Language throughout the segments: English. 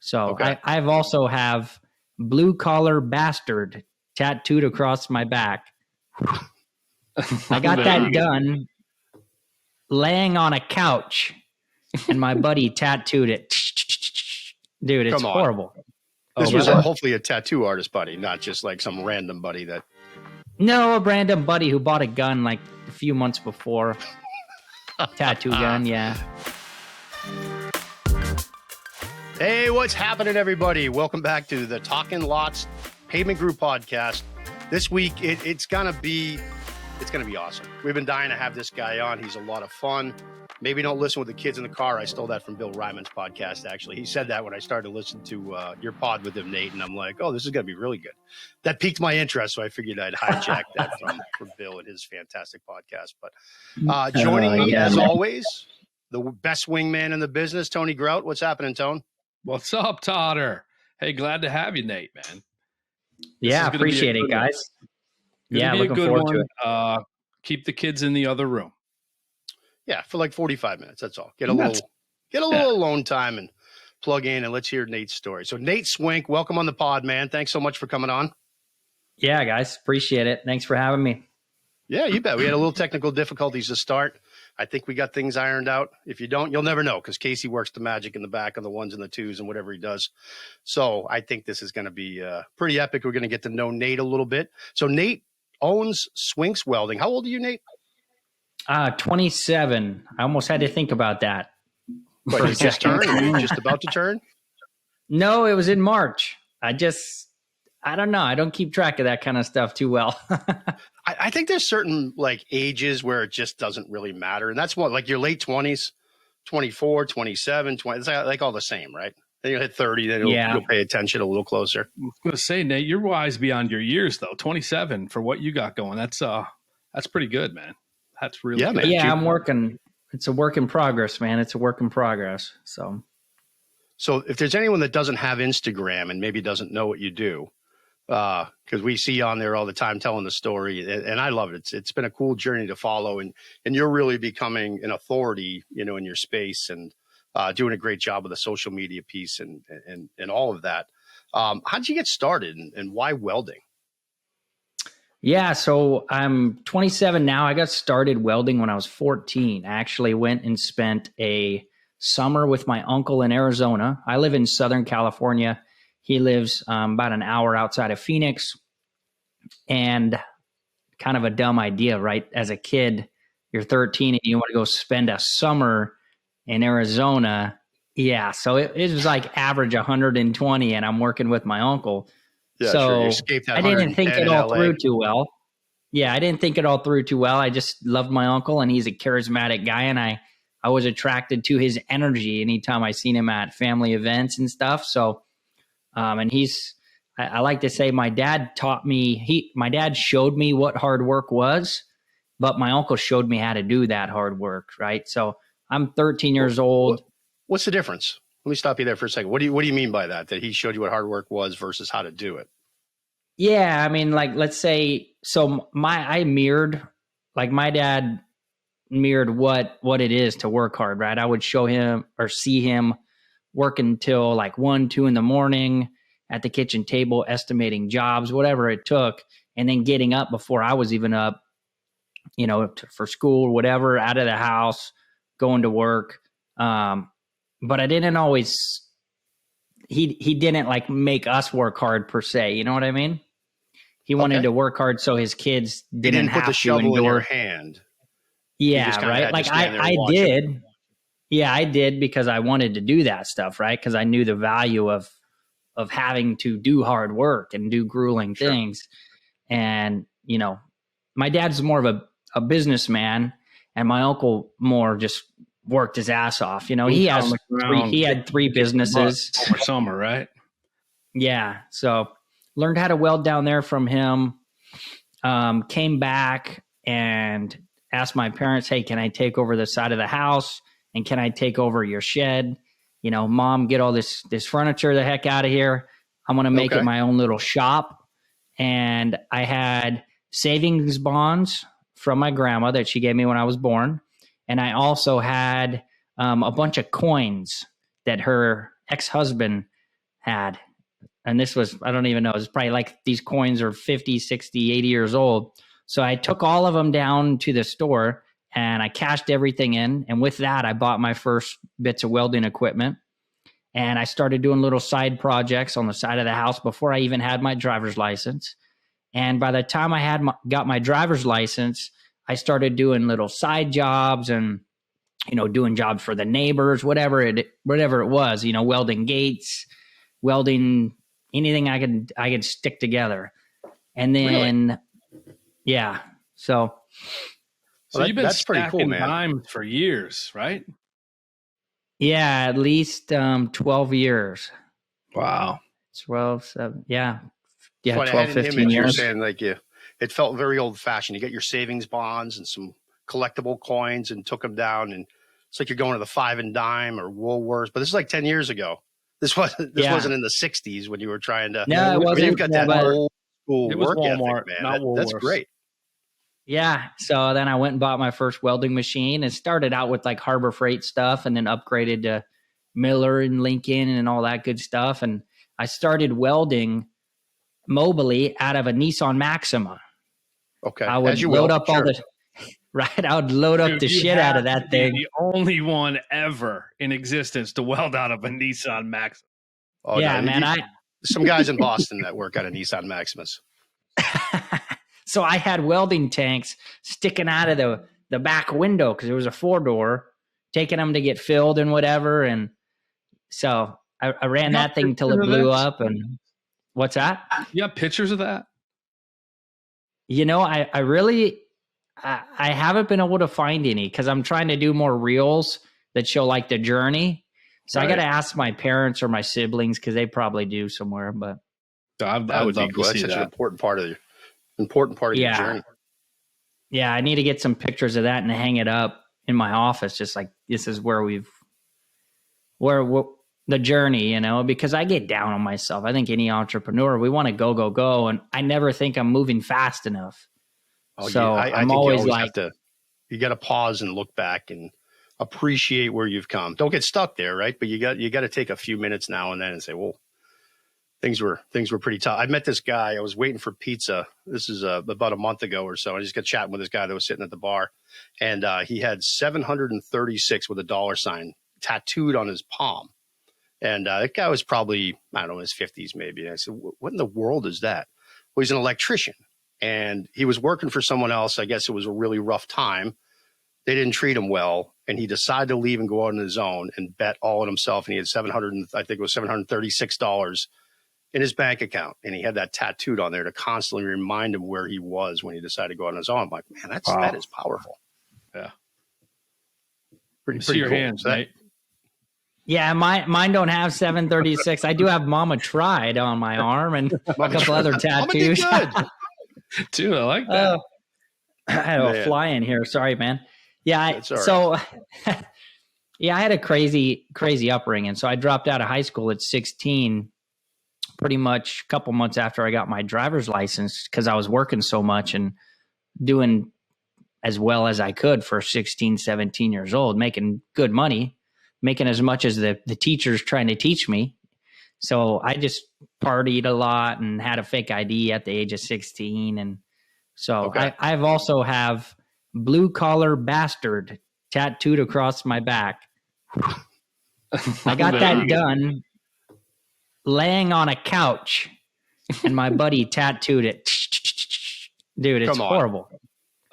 So Okay. I've also have blue collar bastard tattooed across my back. I got that done laying on a couch, and my buddy tattooed it. Dude, it's Come on. horrible. This was hopefully a tattoo artist buddy, not just like some random buddy that. No, a random buddy who bought a gun like a few months before. Tattoo gun, yeah. Hey, what's happening, everybody? Welcome back to the Talking Lots Pavement Group podcast. This week, it's gonna be awesome. We've been dying to have this guy on. He's a lot of fun. Maybe don't listen with the kids in the car. I stole that from Bill Ryman's podcast, actually. He said that when I started to listen to your pod with him, Nate, and I'm like, oh, this is going to be really good. That piqued my interest, so I figured I'd hijack that from Bill and his fantastic podcast. But joining me, as always, the best wingman in the business, Tony Grout. What's happening, Tone? What's up, Totter? Hey, glad to have you, Nate, man. Yeah, appreciate it, guys. Yeah, looking forward to it. Keep the kids in the other room. Yeah, for like 45 minutes. That's all. Get a little alone time and plug in, and let's hear Nate's story. So Nate Swink, welcome on the pod, man. Thanks so much for coming on. Yeah, guys, appreciate it. Thanks for having me. Yeah, you bet. We had a little technical difficulties to start. I think we got things ironed out. If you don't, you'll never know, because Casey works the magic in the back of the ones and the twos and whatever he does. So I think this is going to be pretty epic. We're going to get to know Nate a little bit. So Nate owns Swink's Welding. How old are you, Nate? 27. I almost had to think about that. But you just turned? Are you just about to turn? No, it was in March. I don't know. I don't keep track of that kind of stuff too well. I think there's certain like ages where it just doesn't really matter. And that's what, like your late 20s, 24, 27, 20, it's like all the same, right? Then you'll hit 30, then you'll pay attention a little closer. I was going to say, Nate, you're wise beyond your years, though. 27 for what you got going. That's pretty good, man. That's really good. Man. Yeah, I'm working. It's a work in progress, man. It's a work in progress. So if there's anyone that doesn't have Instagram and maybe doesn't know what you do, because we see you on there all the time telling the story, and I love it. It's been a cool journey to follow, and you're really becoming an authority, in your space, and doing a great job with the social media piece and all of that. How did you get started, and why welding? Yeah, so I'm 27 now. I got started welding when I was 14. I actually went and spent a summer with my uncle in Arizona. I live in Southern California. He lives about an hour outside of Phoenix. And kind of a dumb idea, right? As a kid, you're 13 and you want to go spend a summer in Arizona. Yeah, so it was like average 120, and I'm working with my uncle. Yeah, so sure. I didn't think it all through too well. Yeah, I didn't think it all through too well. I just loved my uncle, and he's a charismatic guy, and I was attracted to his energy anytime I seen him at family events and stuff. So, and I like to say my dad taught me, my dad showed me what hard work was, but my uncle showed me how to do that hard work, right? So I'm 13 years old. What's the difference? Let me stop you there for a second. What do you mean by that? That he showed you what hard work was versus how to do it? Yeah, I mean, like, let's say, so I mirrored, like my dad mirrored what it is to work hard, right? I would show him or see him working till like 1, 2 in the morning at the kitchen table, estimating jobs, whatever it took, and then getting up before I was even up, for school or whatever, out of the house, going to work. But I didn't always, he didn't like make us work hard per se. You know what I mean? He wanted to work hard so his kids didn't have put the shovel to in your hand. Yeah, right. Like I did. Yeah, I did because I wanted to do that stuff, right? Because I knew the value of having to do hard work and do grueling things. And, my dad's more of a businessman, and my uncle more just worked his ass off. He had 3 businesses over summer, right? Yeah. So learned how to weld down there from him. Came back and asked my parents, hey, can I take over the side of the house? And can I take over your shed? Mom, get all this furniture the heck out of here. I'm going to make it my own little shop. And I had savings bonds from my grandma that she gave me when I was born. And I also had a bunch of coins that her ex-husband had. And this was, I don't even know, it's probably like these coins are 50, 60, 80 years old. So I took all of them down to the store and I cashed everything in. And with that, I bought my first bits of welding equipment. And I started doing little side projects on the side of the house before I even had my driver's license. And by the time I got my driver's license, I started doing little side jobs and, doing jobs for the neighbors, whatever it was, welding gates, welding anything I could stick together. And then, yeah. So you've been that's pretty cool, man. Dimes for years, right? Yeah, at least 12 years. Wow. 12, 7, yeah. Yeah, But 12, 15 years. You're saying like it felt very old fashioned. You get your savings bonds and some collectible coins and took them down. And it's like you're going to the 5 and dime or Woolworths, but this is like 10 years ago. This wasn't in the 60s when you were trying to. No, it wasn't. You've got that old school work Walmart, ethic, man. That's great. Yeah. So then I went and bought my first welding machine and started out with like Harbor Freight stuff and then upgraded to Miller and Lincoln and all that good stuff. And I started welding mobily out of a Nissan Maxima. Okay. I would load up all the, right. I would load up the shit out of that thing. The only one ever in existence to weld out of a Nissan Maxima. Oh, yeah, no, man. Some guys in Boston that work out of Nissan Maximas. So I had welding tanks sticking out of the back window because it was a 4-door, taking them to get filled and whatever. And so I ran that thing till it blew up. And what's that? You have pictures of that? I haven't been able to find any because I'm trying to do more reels that show like the journey. So I got to ask my parents or my siblings because they probably do somewhere. But I would love to see such that. an important part of your journey. Yeah, I need to get some pictures of that and hang it up in my office. Just like this is where the journey, because I get down on myself. I think any entrepreneur, we want to go. And I never think I'm moving fast enough. Oh, so yeah. I I'm think always you like, you got to pause and look back and appreciate where you've come. Don't get stuck there. Right. But you got to take a few minutes now and then and say, well, things were pretty tough. I met this guy. I was waiting for pizza. This is about a month ago or so. I just got chatting with this guy that was sitting at the bar, and he had 736 with a dollar sign tattooed on his palm. And that guy was probably, I don't know, in his 50s maybe. And I said, what in the world is that? Well, he's an electrician, and he was working for someone else. I guess it was a really rough time. They didn't treat him well, and he decided to leave and go out on his own and bet all on himself. And he had $736 in his bank account, and he had that tattooed on there to constantly remind him where he was when he decided to go on his own. I'm like, man, that is powerful. Yeah, pretty your cool. hands, So right? yeah, mine don't have 736. I do have Mama Tried on my arm and a couple other tattoos. Dude, I like that. I had a fly in here. Sorry, man. Yeah. Yeah, I had a crazy upbringing. So I dropped out of high school at 16, pretty much a couple months after I got my driver's license because I was working so much and doing as well as I could for 16, 17 years old, making good money, making as much as the teachers trying to teach me. So I just partied a lot and had a fake ID at the age of 16. And so I've also have blue collar bastard tattooed across my back. I got that done laying on a couch, and my buddy tattooed it. Dude, it's horrible.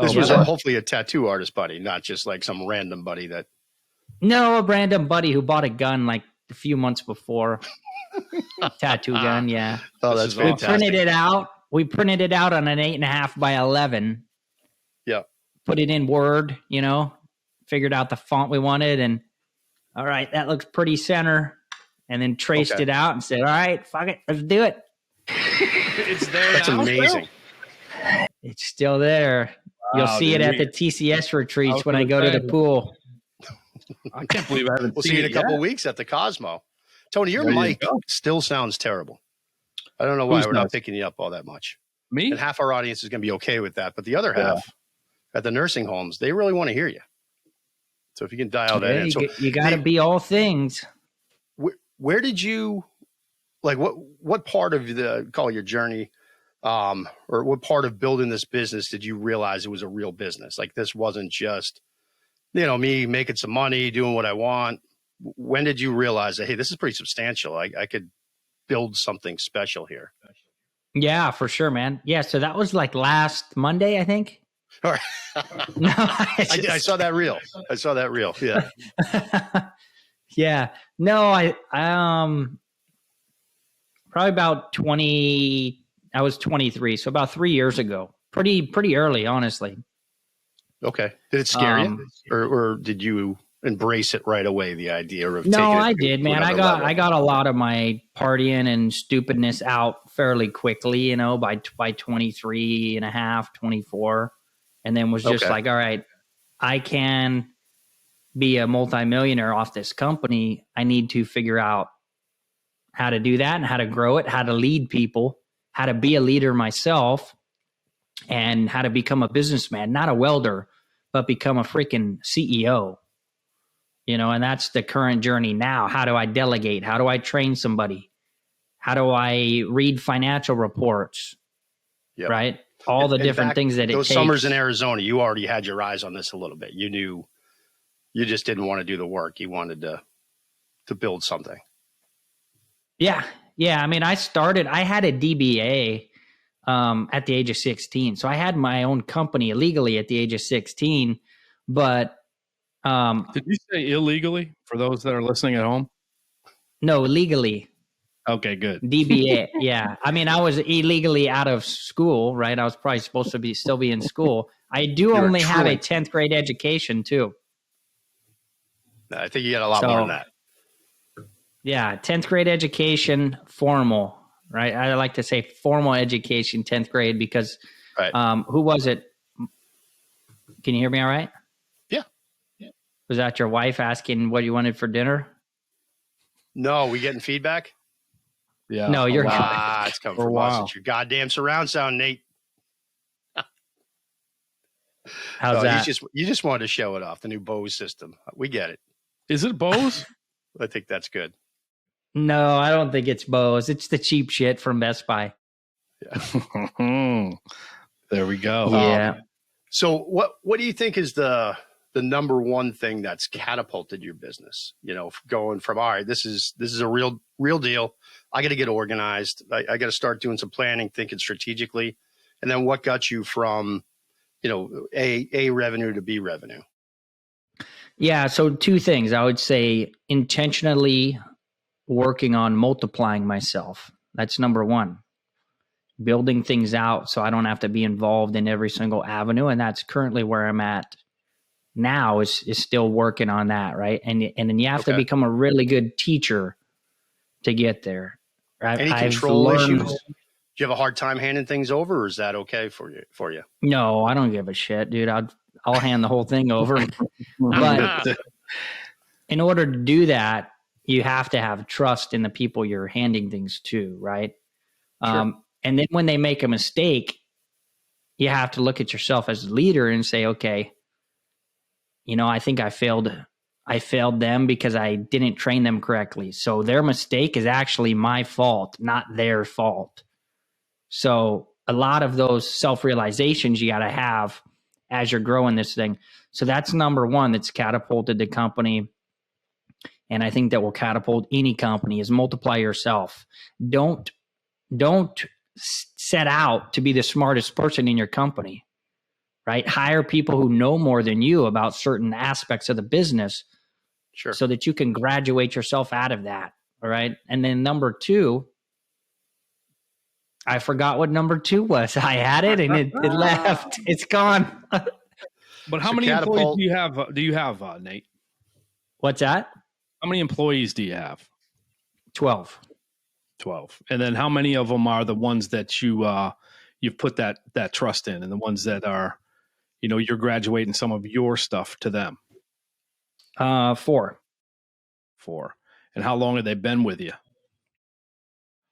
This was hopefully a tattoo artist buddy, not just like some random buddy that. No, a random buddy who bought a gun like a few months before. Tattoo gun, yeah. Oh, that's fantastic. We printed it out on an 8.5 by 11. Yeah. Put it in Word, figured out the font we wanted, and all right, that looks pretty center. And then traced it out and said, all right, fuck it, let's do it. It's there. That's now, amazing. Still? It's still there. You'll see it at the TCS retreats when I go to the pool. I can't believe I haven't We'll seen see you in it a couple yet. of weeks at the Cosmo. Tony, your mic still sounds terrible. I don't know why we're not picking you up all that much. Me? And half our audience is going to be okay with that. But the other half at the nursing homes, they really want to hear you. So if you can dial that in. So you got to be all things. Where did you, like what part of call it your journey, or what part of building this business did you realize it was a real business? Like this wasn't just, me making some money, doing what I want. When did you realize that, hey, this is pretty substantial? I could build something special here. Yeah, for sure, man. Yeah. So that was like last Monday, I think. All right. No, I saw that reel. Yeah. Yeah. No, I probably about 20, I was 23. So about 3 years ago, pretty early, honestly. Okay. Did it scare you or did you embrace it right away? The idea of no, taking it I did, man. I got a lot of my partying and stupidness out fairly quickly, by 23 and a half, 24. And then was just like, all right, I can be a multimillionaire off this company. I need to figure out how to do that and how to grow it, how to lead people, how to be a leader myself, and how to become a businessman, not a welder, but become a freaking CEO. And that's the current journey now. How do I delegate? How do I train somebody? How do I read financial reports? Yep. Right? All the different things that it takes. Those summers in Arizona, you already had your eyes on this a little bit. You knew you just didn't want to do the work. You wanted to build something. Yeah. Yeah. I mean, I had a DBA at the age of 16. So I had my own company illegally at the age of 16, but did you say illegally for those that are listening at home? No, legally. Okay, good. DBA. Yeah. I mean, I was illegally out of school, right? I was probably supposed to still be in school. I do only have a 10th grade education too. I think you got a lot more than that. Yeah. 10th grade education, formal, right? I like to say formal education, 10th grade, because who was it? Can you hear me all right? Yeah. Was that your wife asking what you wanted for dinner? No, we getting feedback? Yeah. No, you're good. It's coming from us. It's your goddamn surround sound, Nate. How's that? You just wanted to show it off, the new Bose system. We get it. Is it Bose? I think that's good. No, I don't think it's Bose. It's the cheap shit from Best Buy. Yeah. There we go. Yeah. So what do you think is the number one thing that's catapulted your business? Going from, all right, this is a real deal. I got to get organized. I got to start doing some planning, thinking strategically. And then what got you from, A revenue to B revenue? Yeah. So two things. I would say intentionally working on multiplying myself. That's number one. Building things out so I don't have to be involved in every single avenue. And that's currently where I'm at now, is still working on that. Right. And then you have to become a really good teacher to get there. Right? Any control issues? Do you have a hard time handing things over, or is that okay for you? No, I don't give a shit, dude. I'll hand the whole thing over. But in order to do that, you have to have trust in the people you're handing things to, right? Sure. And then when they make a mistake, you have to look at yourself as a leader and say, okay, I think I failed them because I didn't train them correctly. So their mistake is actually my fault, not their fault. So a lot of those self-realizations you got to have as you're growing this thing. So that's number one that's catapulted the company. And I think that will catapult any company, is multiply yourself. Don't set out to be the smartest person in your company, right? Hire people who know more than you about certain aspects of the business. Sure. So that you can graduate yourself out of that. All right. And then number two, I forgot what number two was. I had it and it left. It's gone. But how many employees do you have, Nate? What's that? How many employees do you have? 12. 12. And then how many of them are the ones that you've put that trust in, and the ones that are, you're graduating some of your stuff to them? 4. 4. And how long have they been with you?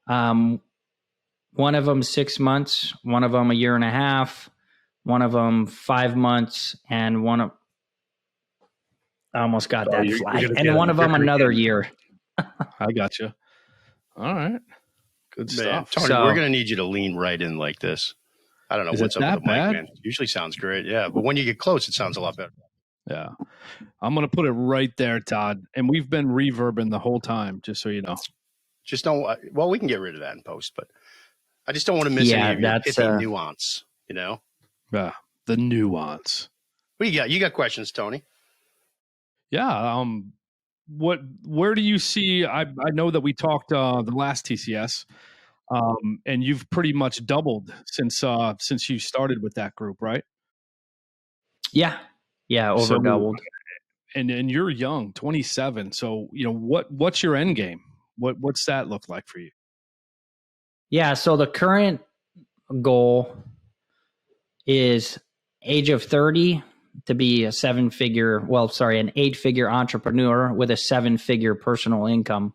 One of them 6 months, one of them a year and a half, one of them 5 months, and I almost got that flag. And one of them another year. I got you. All right. Good Man, stuff. Tony, So- we're going to need you to lean right in like this. I don't know Is what's it up with that the mic, bad? man. Usually sounds great. Yeah. But when you get close, it sounds a lot better. Yeah. I'm going to put it right there, Todd. And we've been reverbing the whole time, just so you know. Just don't, well, we can get rid of that in post, but I just don't want to miss Yeah, any of your that's, pithy nuance, you know? Yeah. The nuance. What do you got? You got questions, Tony? Yeah. Where do you see, I know that we talked the last TCS, and you've pretty much doubled since you started with that group, right? Yeah, over So- doubled. And you're young, 27. So, what's your end game? What's that look like for you? Yeah, so the current goal is age of 30 to be an 8-figure entrepreneur with a 7-figure personal income.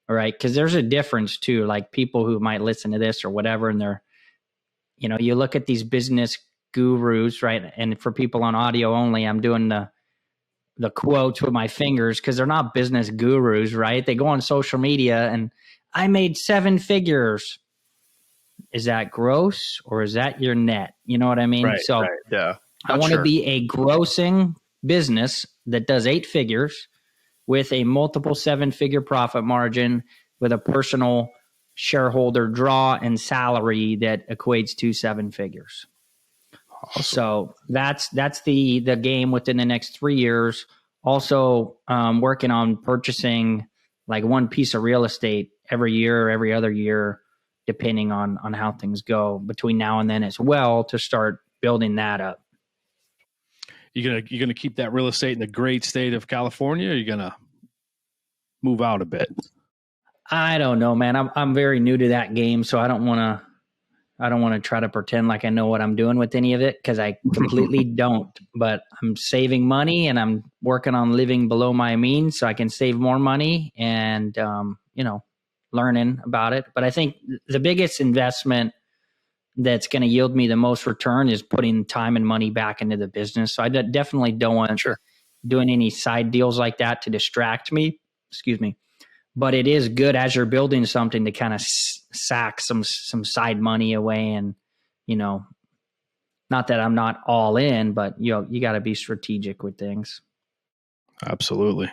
All right, because there's a difference too. Like people who might listen to this or whatever, and they're, you look at these business gurus, right? And for people on audio only, I'm doing the quotes with my fingers because they're not business gurus, right? They go on social media and I made 7 figures. Is that gross or is that your net? You know what I mean? Right. Yeah. I want to be a grossing business that does 8 figures with a multiple 7-figure profit margin with a personal shareholder draw and salary that equates to 7 figures. Awesome. So that's the game within the next 3 years. Also working on purchasing like one piece of real estate every year or every other year, depending on how things go between now and then as well, to start building that up. You're gonna keep that real estate in the great state of California, or you're gonna move out a bit? I don't know, man. I'm very new to that game, so I don't want to try to pretend like I know what I'm doing with any of it because I completely don't. But I'm saving money and I'm working on living below my means so I can save more money and learning about it. But I think the biggest investment that's going to yield me the most return is putting time and money back into the business. So I definitely don't want doing any side deals like that to distract me. Excuse me. But it is good as you're building something to kind of sack some side money away. And, not that I'm not all in, but you got to be strategic with things. Absolutely.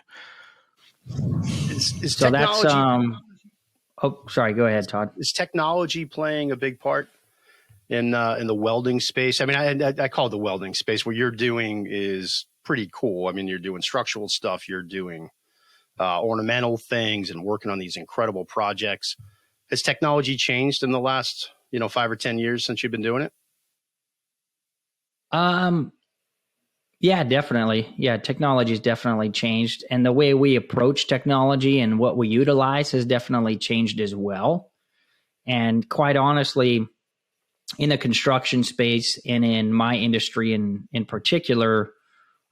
Is So technology, that's, sorry, go ahead, Todd. is technology playing a big part in the welding space? I mean, I call it the welding space. What you're doing is pretty cool. I mean, you're doing structural stuff. You're doing ornamental things and working on these incredible projects. Has technology changed in the last 5 or 10 years since you've been doing it? Yeah, definitely. Yeah, technology's definitely changed, and the way we approach technology and what we utilize has definitely changed as well. And quite honestly, in the construction space and in my industry in particular,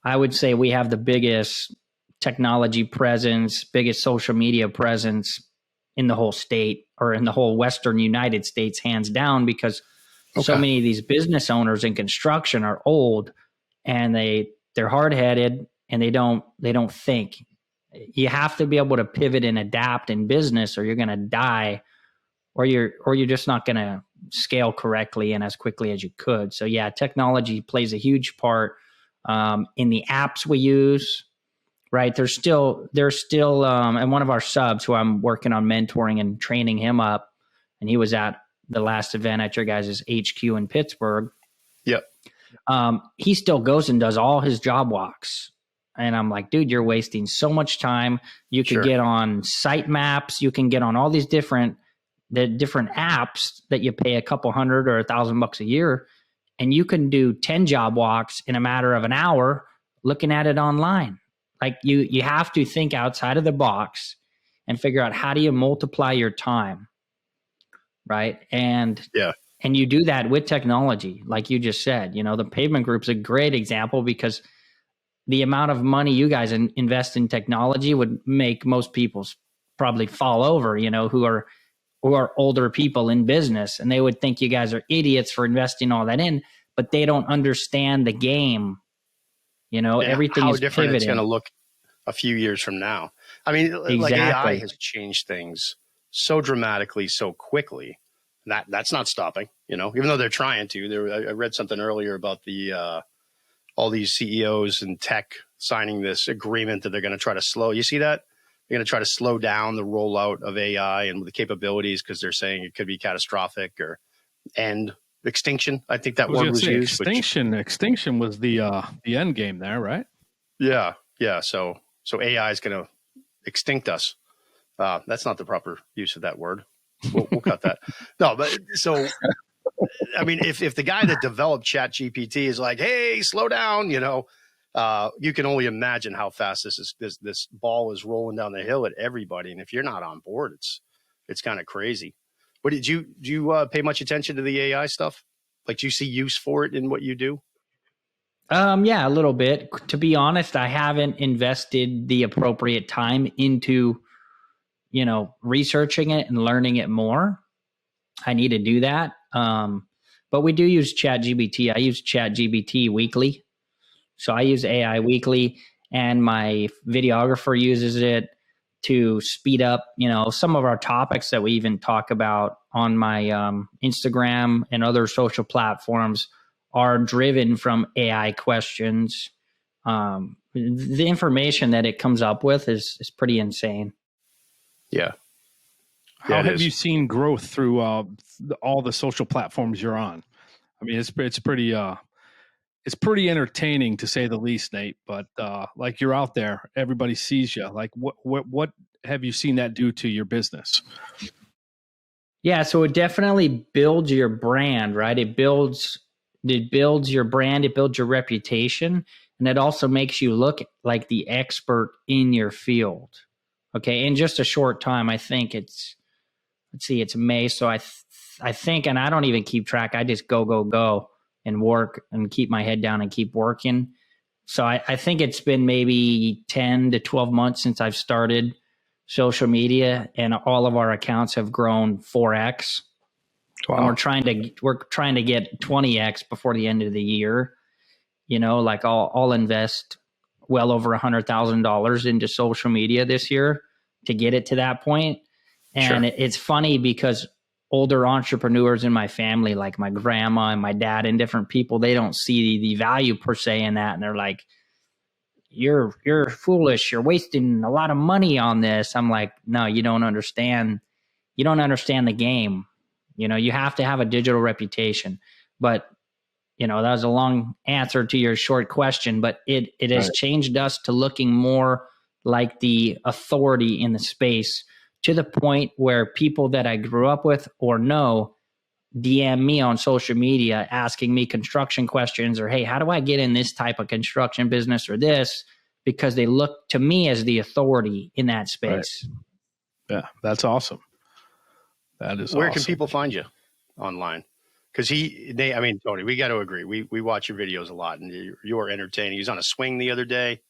I would say we have the biggest technology presence, biggest social media presence in the whole state or in the whole Western United States, hands down, because so many of these business owners in construction are old and they're hard-headed and they don't think. You have to be able to pivot and adapt in business or you're going to die, or you're just not going to scale correctly and as quickly as you could. So yeah, technology plays a huge part in the apps we use. Right. There's still, and one of our subs who I'm working on mentoring and training him up, and he was at the last event at your guys' HQ in Pittsburgh. Yep. He still goes and does all his job walks. And I'm like, dude, you're wasting so much time. You could get on site maps. You can get on all these different apps that you pay a couple $100 or $1,000 a year. And you can do 10 job walks in a matter of an hour looking at it online. Like you have to think outside of the box and figure out how do you multiply your time, right? And you do that with technology, like you just said. The Pavement Group's a great example because the amount of money you guys invest in technology would make most people probably fall over, who are older people in business, and they would think you guys are idiots for investing all that in, but they don't understand the game. Everything how is different pivoting. It's going to look a few years from now. I mean, like AI has changed things so dramatically, so quickly. That's not stopping, even though they're trying to. I read something earlier about the all these CEOs and tech signing this agreement that they're going to try to slow. You see that? They're going to try to slow down the rollout of AI and the capabilities because they're saying it could be catastrophic or end extinction. I think that word was used. Extinction was the end game there, right? Yeah. So AI is going to extinct us. That's not the proper use of that word. We'll cut that. No, but so I mean, if the guy that developed ChatGPT is like, "Hey, slow down," you can only imagine how fast this ball is rolling down the hill at everybody. And if you're not on board, it's kind of crazy. But do you pay much attention to the AI stuff? Like, do you see use for it in what you do? Yeah, a little bit. To be honest, I haven't invested the appropriate time into, researching it and learning it more. I need to do that. But we do use ChatGPT. I use ChatGPT weekly. So I use AI weekly, and my videographer uses it to speed up, some of our topics that we even talk about on my Instagram and other social platforms are driven from AI questions. The information that it comes up with is pretty insane. Yeah. How have you seen growth through all the social platforms you're on? I mean, it's pretty entertaining to say the least, Nate. But like, you're out there, everybody sees you. Like, what have you seen that do to your business? Yeah, so it definitely builds your brand, right? It builds your brand, it builds your reputation, and it also makes you look like the expert in your field. Okay, in just a short time, I think it's May, so I think, and I don't even keep track. I just go and work and keep my head down and keep working. So I think it's been maybe 10 to 12 months since I've started social media, and all of our accounts have grown 4x. Wow. And we're trying to get 20x before the end of the year. Like I'll invest well over $100,000 into social media this year to get it to that point. And sure. It's funny because older entrepreneurs in my family, like my grandma and my dad and different people, they don't see the value per se in that. And they're like, you're foolish. You're wasting a lot of money on this. I'm like, no, you don't understand. You don't understand the game. You have to have a digital reputation. But, that was a long answer to your short question, but it has changed us to looking more like the authority in the space, to the point where people that I grew up with or know DM me on social media asking me construction questions, or, hey, how do I get in this type of construction business or this? Because they look to me as the authority in that space. Right. Yeah, that's awesome. That is Where can people find you online? Because Tony, we got to agree. We watch your videos a lot, and you are entertaining. He was on a swing the other day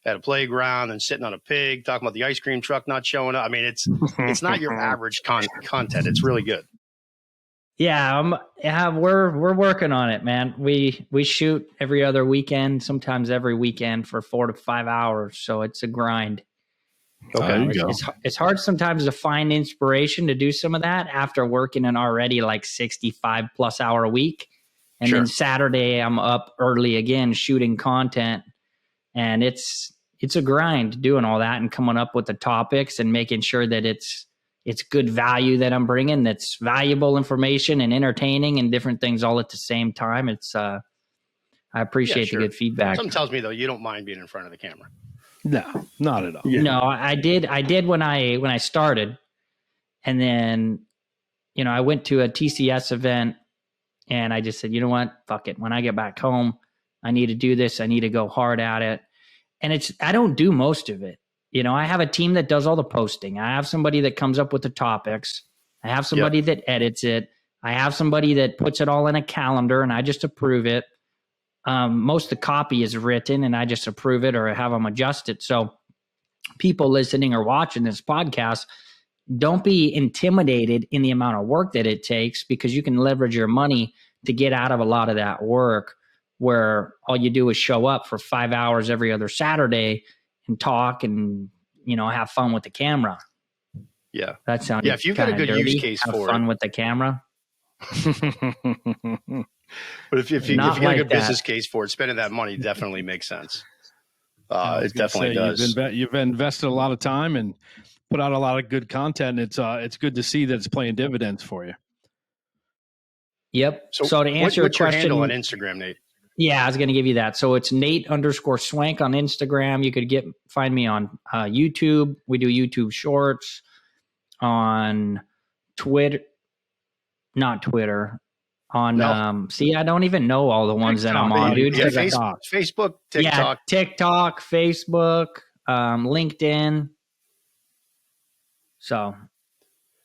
at a playground and sitting on a pig, talking about the ice cream truck not showing up. I mean, it's not your average content. It's really good. Yeah, we're working on it, man. We shoot every other weekend, sometimes every weekend, for 4 to 5 hours. So it's a grind. Okay, it's hard sometimes to find inspiration to do some of that after working an already like 65 plus hour a week. And then Saturday I'm up early again shooting content. And it's a grind doing all that and coming up with the topics and making sure that it's good value that I'm bringing, that's valuable information and entertaining and different things all at the same time. It's I appreciate the good feedback. Something tells me though you don't mind being in front of the camera. No, not at all. Yeah. No, I did when I started, and then I went to a TCS event and I just said, you know what, fuck it. When I get back home, I need to do this. I need to go hard at it. And I don't do most of it. I have a team that does all the posting. I have somebody that comes up with the topics. I have somebody that edits it. I have somebody that puts it all in a calendar and I just approve it. Most of the copy is written and I just approve it or have them adjust it. So people listening or watching this podcast, don't be intimidated in the amount of work that it takes, because you can leverage your money to get out of a lot of that work, where all you do is show up for 5 hours every other Saturday and talk and, have fun with the camera. Yeah. That sounds Yeah. If you've got a good use case Have for fun it. with the camera. But if you Not got a like good that. business case for it, spending that money definitely makes sense. It definitely does. You've invested a lot of time and put out a lot of good content. It's good to see that it's playing dividends for you. Yep. So to answer your what's your question, handle on Instagram, Nate? yeah, I was going to give you that. So it's Nate_Swink on Instagram. You could find me on YouTube. We do YouTube Shorts on Twitter, not Twitter. On see, I don't even know all the ones that I'm on, dude. Yeah, Facebook, TikTok, TikTok, Facebook, LinkedIn. So,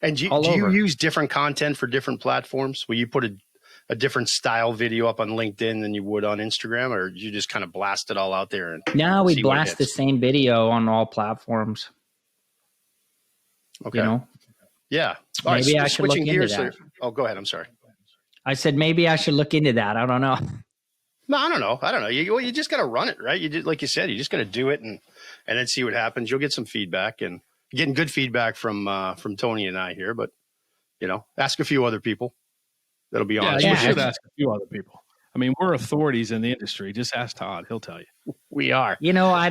and do you use different content for different platforms? Will you put a different style video up on LinkedIn than you would on Instagram, or you just kind of blast it all out there? And no, we blast the same video on all platforms. Okay. You know? Yeah. Maybe I should look into that. Oh, go ahead. I'm sorry. I said maybe I should look into that. I don't know. No, I don't know. You just got to run it, right? You did, like you said, you just got to do it and then see what happens. You'll get some feedback, and getting good feedback from Tony and I here. But ask a few other people. That'll be honest. You should ask a few other people. I mean, we're authorities in the industry. Just ask Todd; he'll tell you. We are. I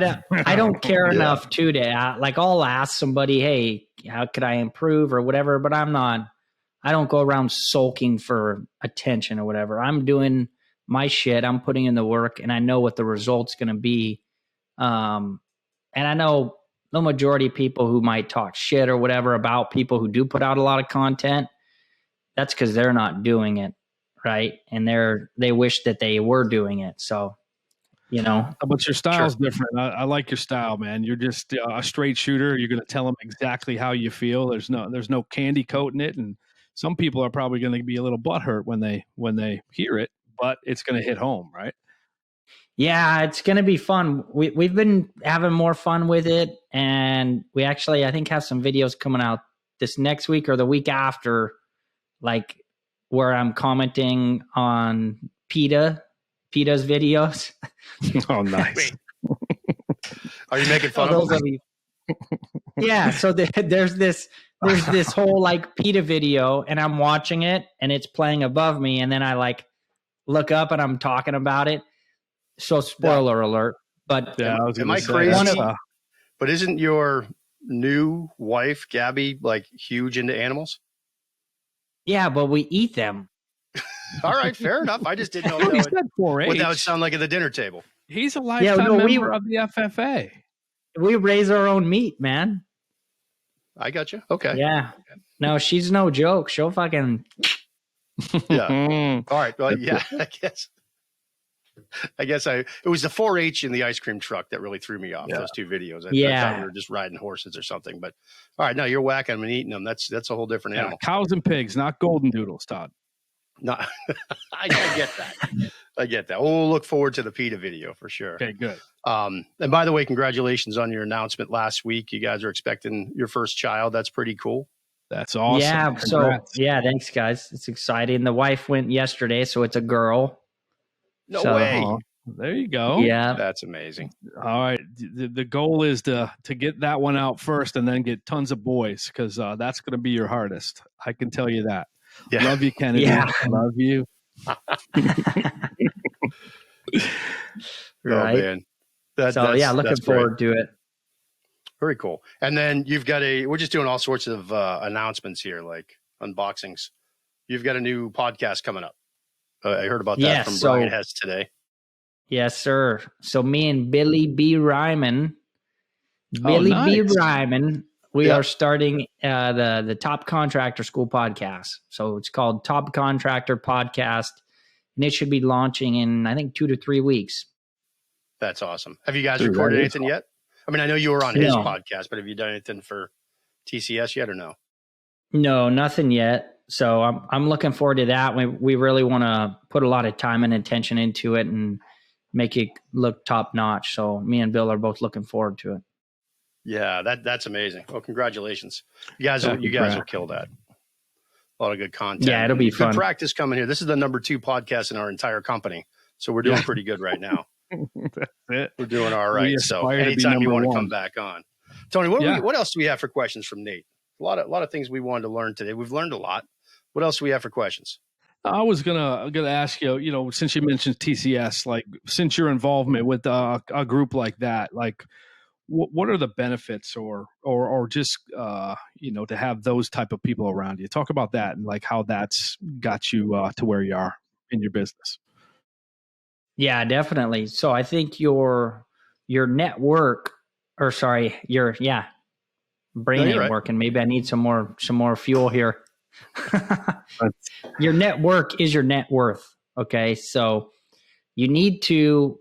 don't care enough to like. I'll ask somebody, hey, how could I improve or whatever? But I don't go around sulking for attention or whatever. I'm doing my shit. I'm putting in the work, and I know what the result's going to be. And I know the majority of people who might talk shit or whatever about people who do put out a lot of content, that's because they're not doing it right, and they wish that they were doing it. So, But your style's different. I like your style, man. You're just a straight shooter. You're going to tell them exactly how you feel. There's no candy coating it, and some people are probably going to be a little butthurt when they hear it, but it's going to hit home, right? Yeah, it's going to be fun. We've been having more fun with it, and we actually, I think, have some videos coming out this next week or the week after, like where I'm commenting on PETA's videos. Oh, nice. Are you making fun of them? Yeah, so there's this whole like PETA video, and I'm watching it, and it's playing above me, and then I like look up and I'm talking about it. So spoiler alert, but am I crazy? But isn't your new wife, Gabby, like huge into animals? Yeah, but we eat them. All right, fair enough. I just didn't know what that would sound like at the dinner table. He's a lifetime member of the FFA. We raise our own meat, man. I got you. Okay. Yeah. No, she's no joke. She'll fucking. Yeah. All right. Well, yeah. I guess it was the 4-H in the ice cream truck that really threw me off. Those two videos. I thought we were just riding horses or something. But all right, no, you're whacking them and eating them. That's a whole different animal. Cows and pigs, not golden doodles, Todd. No, I get that. I get that. We'll look forward to the PETA video for sure. Okay, good. And by the way, congratulations on your announcement last week. You guys are expecting your first child. That's pretty cool. That's awesome. Yeah. Congrats. So thanks guys. It's exciting. The wife went yesterday, so it's a girl. No way. There you go. Yeah. That's amazing. All right. The goal is to get that one out first and then get tons of boys, because that's going to be your hardest. I can tell you that. Yeah. Love you, Kennedy. Yeah. Love you. Right. Oh, man. Looking forward to it. Very cool. And then we're just doing all sorts of announcements here, like unboxings. You've got a new podcast coming up. I heard about that from Brian Hess today. Yes, sir. So me and Billy B. Ryman, we are starting the Top Contractor School podcast. So it's called Top Contractor Podcast, and it should be launching in, I think, 2 to 3 weeks. That's awesome. Have you guys recorded anything yet? I mean, I know you were on his podcast, but have you done anything for TCS yet or no? No, nothing yet. So I'm looking forward to that. We really want to put a lot of time and attention into it and make it look top notch. So me and Bill are both looking forward to it. Yeah, that's amazing. Well, congratulations. You guys will kill that. A lot of good content. Yeah, it'll be fun. Good practice coming here. This is the number 2 podcast in our entire company. So we're doing pretty good right now. That's it. We're doing all right. So anytime you want to come back on. Tony, what else do we have for questions from Nate? A lot of things we wanted to learn today. We've learned a lot. What else do we have for questions? I was gonna ask you, since you mentioned TCS, like since your involvement with a group like that, like what are the benefits or just to have those type of people around you? Talk about that and like how that's got you to where you are in your business. Yeah, definitely. So I think your network, or sorry, brain ain't working. Maybe I need some more fuel here. Your network is your net worth. Okay. So you need to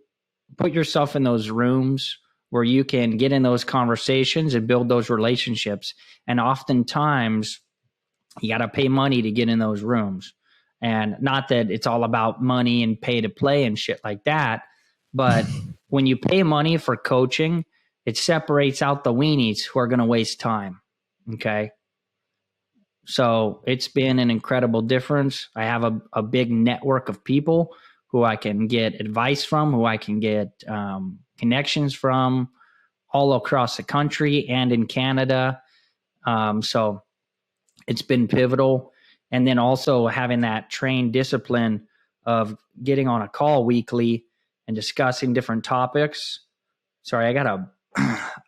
put yourself in those rooms where you can get in those conversations and build those relationships. And oftentimes you got to pay money to get in those rooms. And not that it's all about money and pay to play and shit like that. But when you pay money for coaching, it separates out the weenies who are going to waste time. Okay. So it's been an incredible difference. I have a big network of people who I can get advice from, who I can get connections from all across the country and in Canada. So it's been pivotal. And then also having that trained discipline of getting on a call weekly and discussing different topics. Sorry, I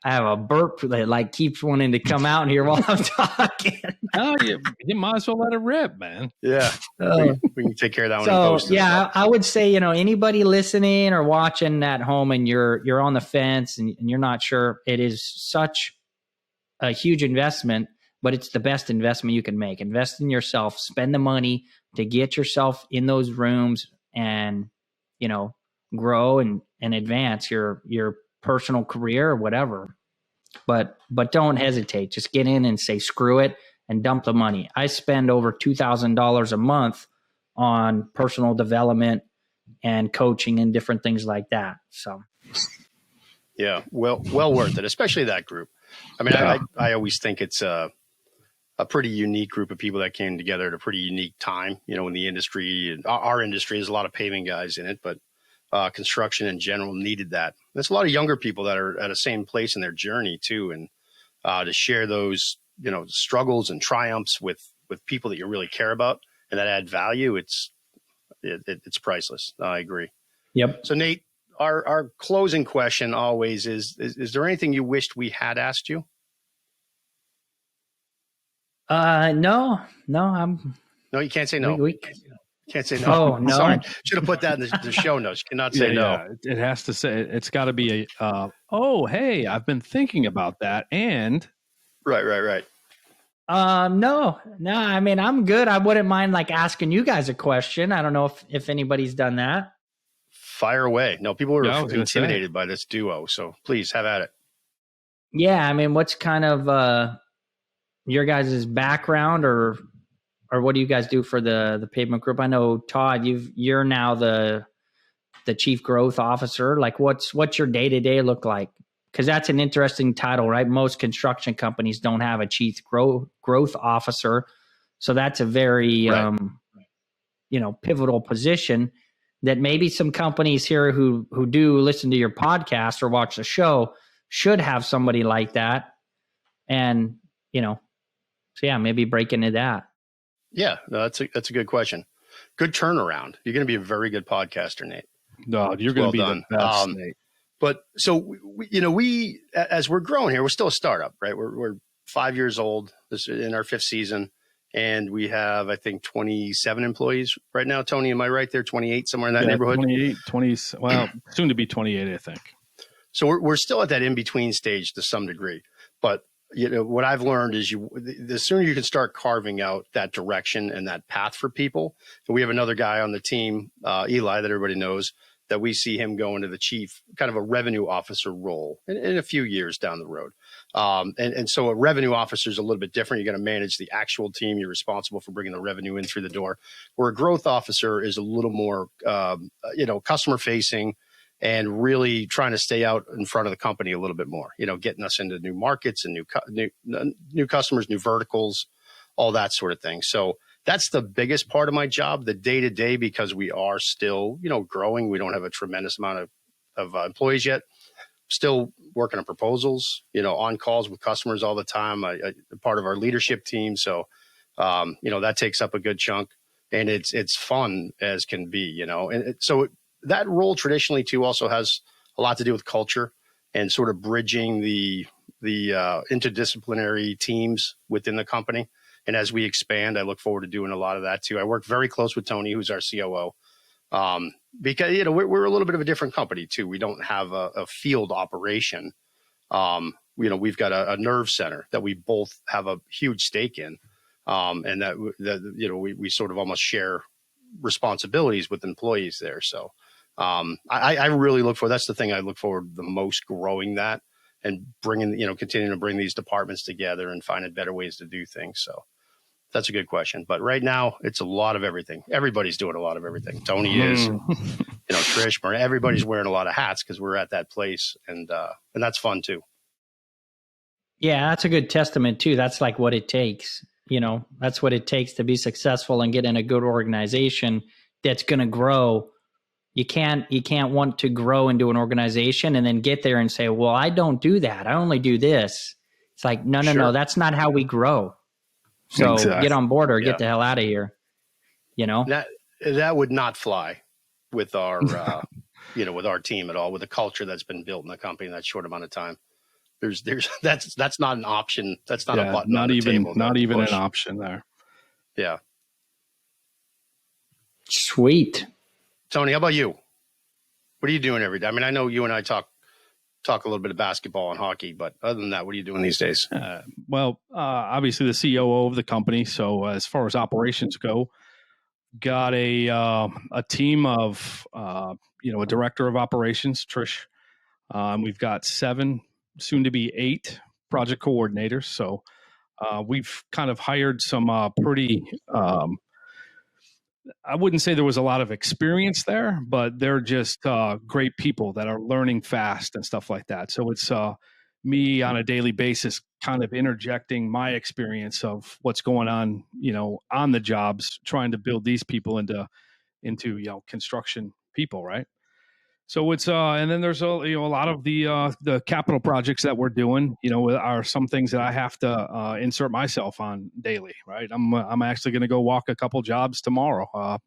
have a burp that like keeps wanting to come out here while I'm talking. Oh, you might as well let it rip, man. Yeah, we can take care of that one. So yeah, I would say, anybody listening or watching at home and you're on the fence and you're not sure, it is such a huge investment, but it's the best investment you can make. Invest in yourself, spend the money to get yourself in those rooms and, grow and advance your personal career or whatever. But don't hesitate. Just get in and say, screw it, and dump the money. I spend over $2,000 a month on personal development and coaching and different things like that. So, yeah, well worth it, especially that group. I mean, yeah. I always think it's a pretty unique group of people that came together at a pretty unique time, in the industry. Our industry, there's a lot of paving guys in it, but construction in general needed that. There's a lot of younger people that are at the same place in their journey too. And to share those, struggles and triumphs with people that you really care about and that add value, it's priceless. I agree. Yep. So Nate, our closing question always is there anything you wished we had asked you? No, No, you can't say no. Can't say no. Oh, no. Sorry. Should have put that in the show notes. You cannot say no. Yeah. It has to say, it's got to be oh, hey, I've been thinking about that. And right. No. I mean, I'm good. I wouldn't mind like asking you guys a question. I don't know if anybody's done that. Fire away. No, people were intimidated by this duo. So please have at it. Yeah. I mean, what's kind of, your guys' background or what do you guys do for the Pavement Group? I know, Todd, you're now the Chief Growth Officer. Like what's your day-to-day look like? Because that's an interesting title, right? Most construction companies don't have a Chief Growth Officer. So that's a very, pivotal position that maybe some companies here who do listen to your podcast or watch the show should have somebody like that. And, so yeah, maybe break into that. Yeah, no, that's a good question. Good turnaround. You're going to be a very good podcaster, Nate. No, you're going to be the best, Nate. But so we as we're growing here, we're still a startup, right? We're 5 years old. This is in our 5th season, and we have I think 27 employees right now. Tony, am I right there? 28, somewhere in that neighborhood. 20. Well, soon to be 28, I think. So we're still at that in between stage to some degree, but. What I've learned is the sooner you can start carving out that direction and that path for people. And we have another guy on the team, Eli, that everybody knows, that we see him go into the chief, kind of a revenue officer role in a few years down the road. And so a revenue officer is a little bit different. You're going to manage the actual team. You're responsible for bringing the revenue in through the door. Where a growth officer is a little more, customer facing. And really trying to stay out in front of the company a little bit more, getting us into new markets and new customers, new verticals, all that sort of thing. So that's the biggest part of my job, the day-to-day, because we are still, growing. We don't have a tremendous amount of employees yet. still working on proposals, on calls with customers all the time. I part of our leadership team. So, that takes up a good chunk, and it's fun as can be, so that role traditionally too also has a lot to do with culture and sort of bridging the interdisciplinary teams within the company. And as we expand, I look forward to doing a lot of that too. I work very close with Tony, who's our COO. Because, we're a little bit of a different company too. We don't have a field operation. We've got a nerve center that we both have a huge stake in. And that we sort of almost share responsibilities with employees there. So, I really look for, that's the thing I look forward the most, growing that and bringing, continuing to bring these departments together and finding better ways to do things. So that's a good question. But right now it's a lot of everything. Everybody's doing a lot of everything. Tony is, Trish, everybody's wearing a lot of hats because we're at that place, and that's fun too. Yeah, that's a good testament too. That's like what it takes. That's what it takes to be successful and get in a good organization that's going to grow. You can't want to grow into an organization and then get there and say, well, I don't do that. I only do this. It's like, no, that's not how we grow. So exactly. Get on board or get the hell out of here. That would not fly with our, with our team at all, with the culture that's been built in the company in that short amount of time. That's not an option. That's not a button. Not on the even, table not even an option there. Yeah. Sweet. Tony, how about you? What are you doing every day? I mean, I know you and I talk a little bit of basketball and hockey, but other than that, what are you doing these days? Obviously the COO of the company. So as far as operations go, got a team of, a director of operations, Trish. We've got 7, soon to be 8 project coordinators. So we've kind of hired some pretty, I wouldn't say there was a lot of experience there, but they're just great people that are learning fast and stuff like that. So it's me on a daily basis kind of interjecting my experience of what's going on, on the jobs, trying to build these people into construction people, right? So it's and then there's a lot of the capital projects that we're doing, are some things that I have to insert myself on daily, right? I'm actually going to go walk a couple jobs tomorrow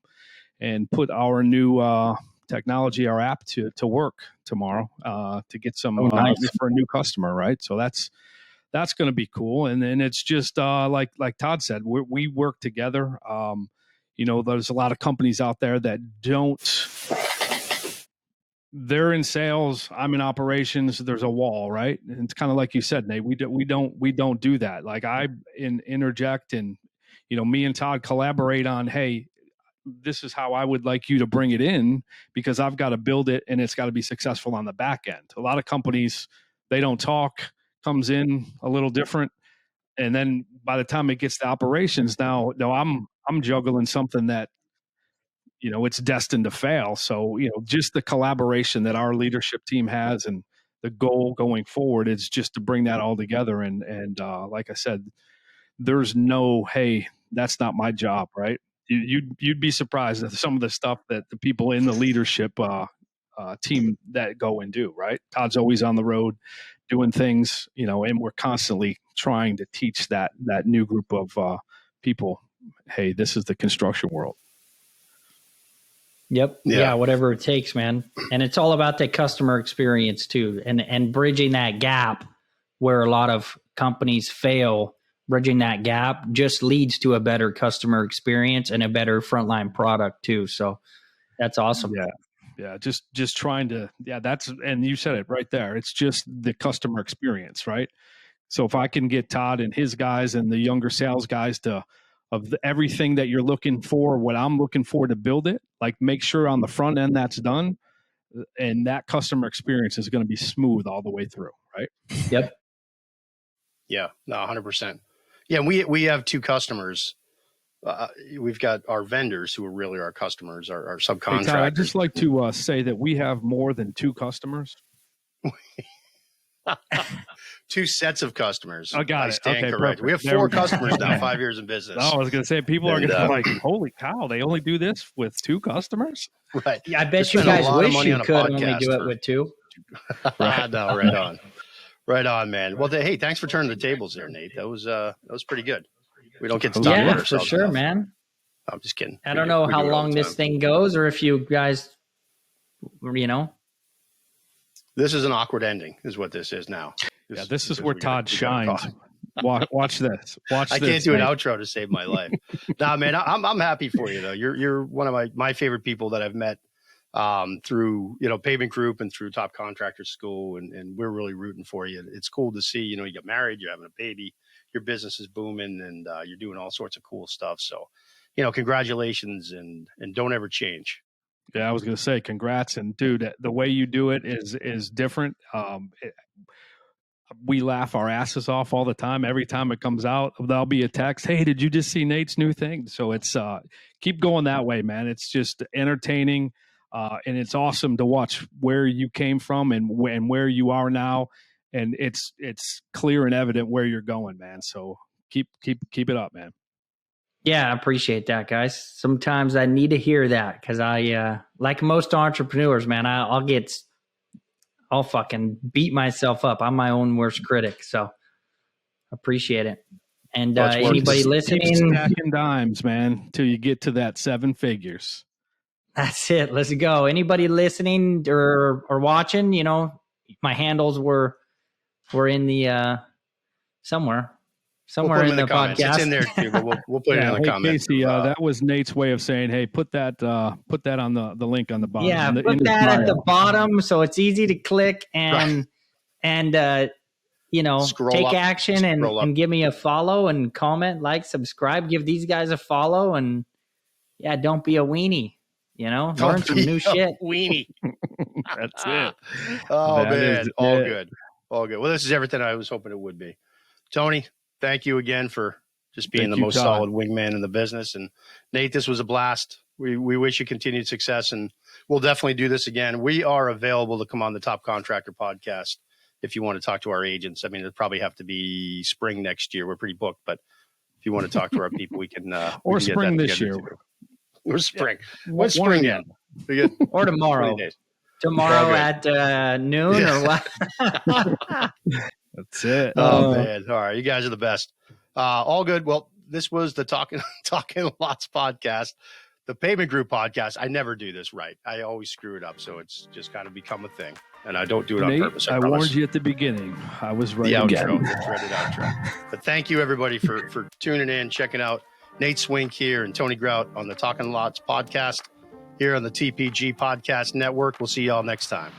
and put our new technology, our app to work tomorrow to get some nice. For a new customer, right? So that's going to be cool. And then it's just like Todd said, we work together. There's a lot of companies out there that don't. They're in sales. I'm in operations. There's a wall, right? And it's kind of like you said, Nate. We don't do that. Like I interject, and me and Todd collaborate on. Hey, this is how I would like you to bring it in because I've got to build it, and it's got to be successful on the back end. A lot of companies, they don't talk. Comes in a little different, and then by the time it gets to operations, now I'm juggling something that. It's destined to fail. So, just the collaboration that our leadership team has and the goal going forward is just to bring that all together. And like I said, there's no, hey, that's not my job, right? You'd be surprised at some of the stuff that the people in the leadership team that go and do, right? Todd's always on the road doing things, and we're constantly trying to teach that new group of people, hey, this is the construction world. Yep. Yeah. Whatever it takes, man. And it's all about the customer experience too. And bridging that gap where a lot of companies fail, bridging that gap just leads to a better customer experience and a better frontline product too. So that's awesome. Yeah. Just trying to, and you said it right there. It's just the customer experience, right? So if I can get Todd and his guys and the younger sales guys everything that you're looking for, what I'm looking for to build it, like make sure on the front end that's done, and that customer experience is going to be smooth all the way through, right? Yep. Yeah, no, 100%. Yeah, we have 2 customers. We've got our vendors who are really our customers, our subcontractors. Hey, Todd, I'd just like to say that we have more than 2 customers. 2 sets of customers. I got it. Okay, correct. Perfect. We have 4 customers now, 5 years in business. I was going to say, people are going to be like, holy cow, they only do this with 2 customers? Right. Yeah, I bet you guys wish you could only do it with 2. Right. No, right on, man. Well, hey, thanks for turning the tables there, Nate. That was pretty good. We don't get to talk about Yeah, for ourselves sure, enough. man. I'm just kidding. I don't know We how do it all long the this time. thing goes, or if you guys, This is an awkward ending, is what this is now. Yeah, this is because where we gotta- Todd we gotta shines. call. Watch this. Watch I this. can't do an Nate. outro to save my life. Nah, man, I'm happy for you though. You're one of my favorite people that I've met through Pavement Group and through Top Contractor School, and we're really rooting for you. It's cool to see. You get married, you're having a baby, your business is booming, and you're doing all sorts of cool stuff. So, congratulations, and don't ever change. Yeah, I was going to say congrats, and dude, the way you do it is different. We laugh our asses off all the time. Every time it comes out, there'll be a text, "Hey, did you just see Nate's new thing?" So it's keep going that way, man. It's just entertaining, and it's awesome to watch where you came from and where you are now, and it's clear and evident where you're going, man. So keep it up, man. Yeah, I appreciate that, guys. Sometimes I need to hear that because I, like most entrepreneurs, man, I'll fucking beat myself up. I'm my own worst critic, so appreciate it. And anybody Keep listening, stacking dimes, man, till you get to that 7 figures. that's it. Let's go. Anybody listening or watching, my handles were in the somewhere We'll put in them the comments. podcast. It's in there too, but we'll put it in the comments. Casey, that was Nate's way of saying, "Hey, put that on the link on the bottom." Yeah, in put the that at bio. the bottom so it's easy to click and Scroll take up, action and give me a follow and comment, like, subscribe, give these guys a follow, and yeah, don't be a weenie. Learn some new shit. Weenie. That's it. Oh, That man. is All it. good. All good. Well, this is everything I was hoping it would be. Tony, thank you again for just being Thank the you, most Todd. solid wingman in the business. And Nate, this was a blast. We wish you continued success, and we'll definitely do this again. We are available to come on the Top Contractor podcast if you want to talk to our agents. I mean, it'll probably have to be spring next year. We're pretty booked, but if you want to talk to our people, we can. Or we can spring get that this together year. too. Or spring. Yeah. What's spring One in? Or tomorrow. 20 days. Tomorrow All at noon or what? That's it. Oh, man. All right. You guys are the best. All good. Well, this was the Talking Lots podcast, the Pavement Group podcast. I never do this right. I always screw it up. So it's just kind of become a thing. And I don't do it Nate, on purpose. I warned you at the beginning. I was right. The again. outro, the dreaded outro. But thank you, everybody, for tuning in, checking out Nate Swink here and Tony Grout on the Talking Lots podcast here on the TPG Podcast Network. We'll see y'all next time.